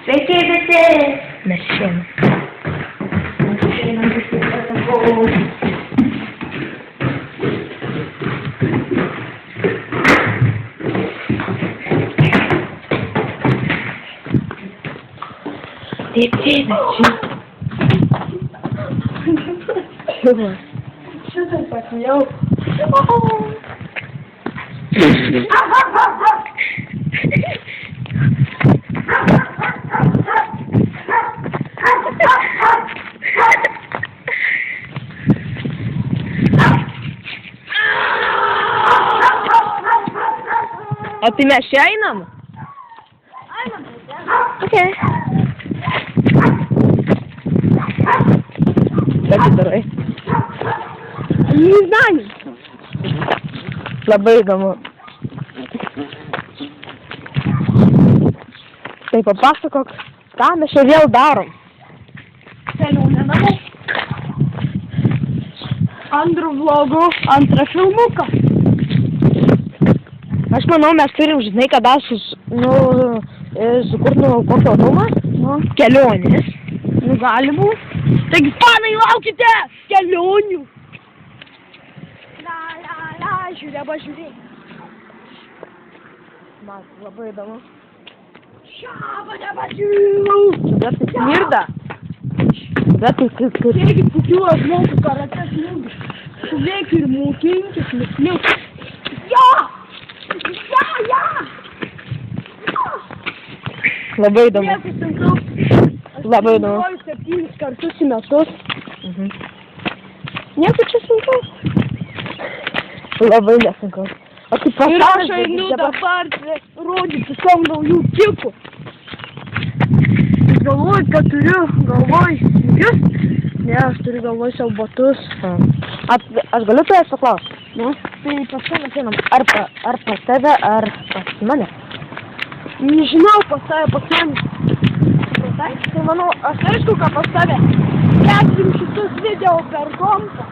Sveiki visi! Mes šiandien. Šiandien visi pasakau. Šitą pakliau. O tai mes čia einam? Einam, Okei. Ką tu darai? Nežinau. Labai įdomu. Tai papasakok, ką mes čia vėl darom. Kelionė namo. Antrų vlogų, antrą filmuką. Aš manau, mes turim, žinai, kada sukurt kokio albumą. Kelionės. Nu, gali būt. Taigi, fanai, laukite kelionių. La, žiūrėk. Man labai įdomu. Šabadabačiu. Bet tai smirda. Bet tai kaip... Taigi, pukiu žmogų karatės smūgis. Suveikiu ir mokinkis, nesliuk. Ja! Labai įdomu. Labai įdomu. Aš 7 kartus į metus. Nieko čia sunkaus. Labai nesunkaus. O kaip Ir aš einu dabar rodyti savo naujų tikų. Galvoju, kad turiu galvoj snigius. Ne, aš turiu galvoj savo batus. Aš galiu tavęs paklausti? Nu? Tai pas ką mes einam? Ar pas tave, ar pas mane? Nežinau, pas tave, pas mane. Tai? Tai manau, aš aišku, kad pas tave. Persim šitus video per kompą.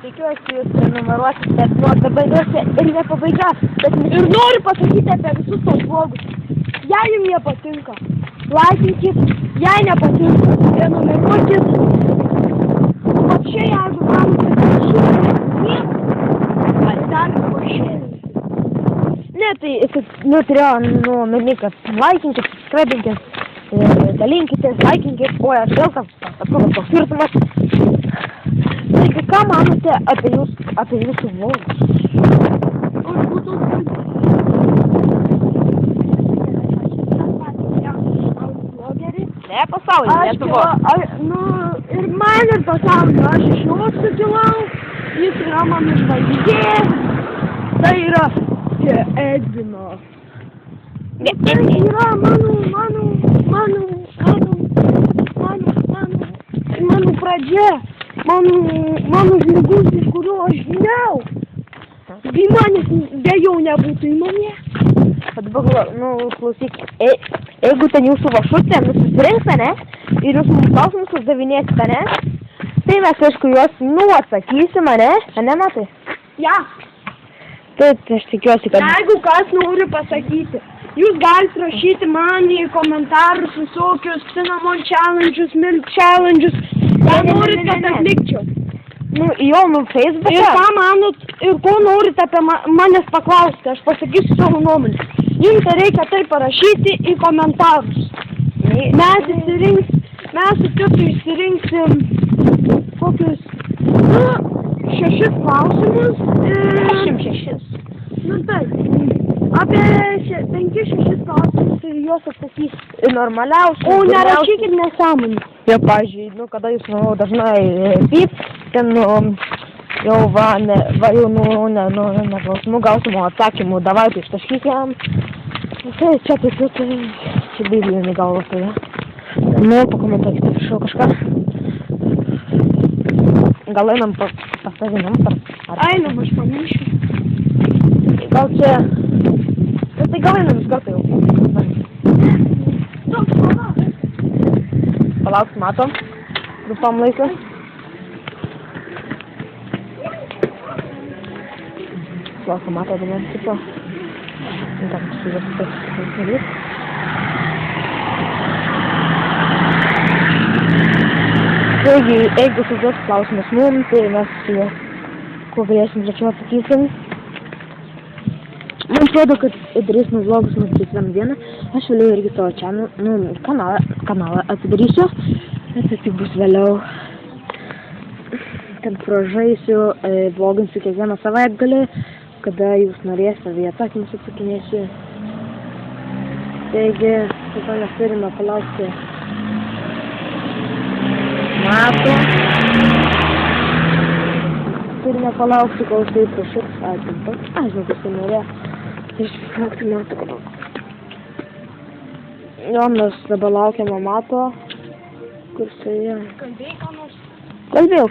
Tikiuosi, jūs prenumeruosit, bet nuo pabaigos ir ne pabaiga. Ir noriu pasakyti apie visus tos vlogus. Jei jums jie patinka, laikykit, jei nepatinka, prenumeruokit. O čia jeigu manote, kad dar pašėlė. Ne, tai, turėjau, kad laikinkit, subscribinkit, dalinkitės, laikinkit, oi, aš vėl tam toks skirtumas. Taigi, ką manote apie jūsų vlogus? Ne, pasaulyje, Lietuvos. Nu, ir man ir pasaulyje, aš iš jos sukilau, jis yra mano žvaigždė, tai yra Edvino. Tai yra mano pradžia, mano žmogus, iš kurio aš žinau. Be manęs be jau nebūtų įmonė. Dabar, klausyk, jeigu ten jūsų vašutė susirinks, ne, ir jūs mums klausimus uždavinėsite, ne, tai mes, aišku, juos atsakysime, ne, matai? Ja. Taip, aš tikiuosi, kad... Jeigu kas nori pasakyti, jūs galite rašyti man į komentarus visokius cinnamon challenge'us, milk challenge'us, ką norit, kad atlikčiau. Facebook'e. Ir ką manot, ir ko norit apie manęs paklausti, aš pasakysiu savo nuomonę. Jums reikia tai parašyti į komentarus. Mes su Titu išsirinksim kokius 6 klausimus. 6. Nu taip, apie 5-6 klausimus ir juos atsakys. Normaliausiai. O nerašykit nesąmonį. Jo, pavyzdžiui, kada jūs, dažnai ten, jau neklausimų gausimų atsakymų, davai tai ištaškyk jam. Tai čia biblijų galvos, tai. Nu, pakomentuokite, prašau kažką. Gal einam pas tavį namus, ar? Einam, aš pamiršiu. Gal čia... Tai gal einam iš karto jau. Palauk, matom. Trumpam laiką. Lauka, mato dabar tipo. Tam, čia Taigi, jeigu užduos klausimus mum, tai mes kuo galėsim plačiau atsakysim. Man atrodo, kad darysim vlogus mums kiekvieną dieną. Aš vėliau irgi savo kanalą atidarysiu. Tai tik bus vėliau. Ten pražaisiu, vloginsiu kiekvieną savaitgalį, kada jūs norėsite, į atsakymus atsakinėsiu. Taigi, tada mes turime palaukti Mato. Turime palaukti, kol tai prašyks. Žinau, kas tai norėjo. Išpalaukti Mato. Jo, mes dabar laukiame Mato. Kur jisai yra? Kalbėjai, ką nors? Kalbėjau.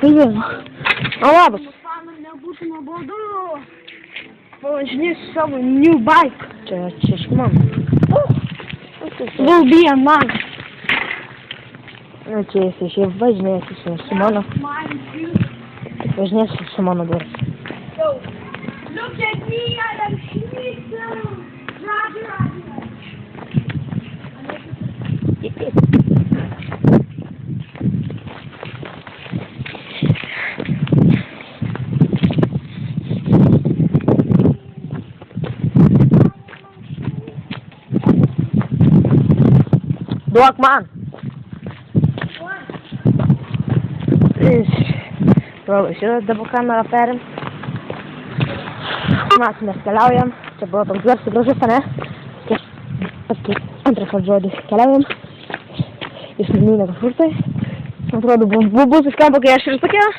O, labas. Fanam nebūtų nuobodu. Pavažinėsiu savo new bike. Čia iš mano. Will be a man. Nu, čia jisai šiaip važinėsi su mano. Važinėsi su mano duris. So, look at me, I am Schnitzel. Roger. Duok man. Šitą dabar kamerą perim. Mes keliaujam. Čia buvo toks garsus gražus, ne? Paskui antras žodis keliaujam. Jis nueina kažkur tai. Atrodo, bus skamba, kai aš ir sakiau.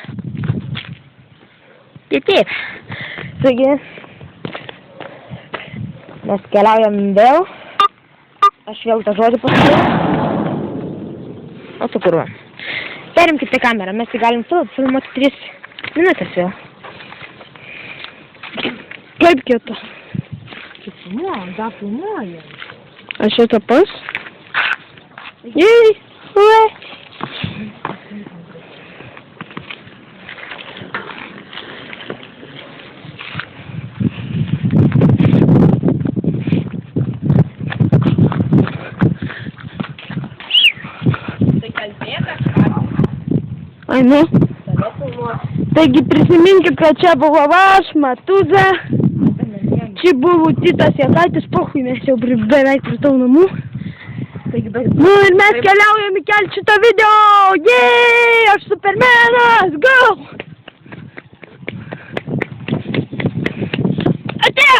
Taip. Taigi, mes keliaujam vėl. Aš vėl tą žodį pasakiau. O tu kurva. Perimkite kamerą, mes tai galim filmuoti 3 minutės vėl. Kaip kito? Dar filmuoju. Aš šitą pas? Jei, ue. Ai, nu. Taigi prisiminkit, kad čia buvo aš, Matuza. Čia buvo Titas Jakaitis, pochui, mes jau beveik prie tavo namų. Nu ir mes keliaujam įkelti šitą video. Jei, aš Supermanas, go! Atėjo!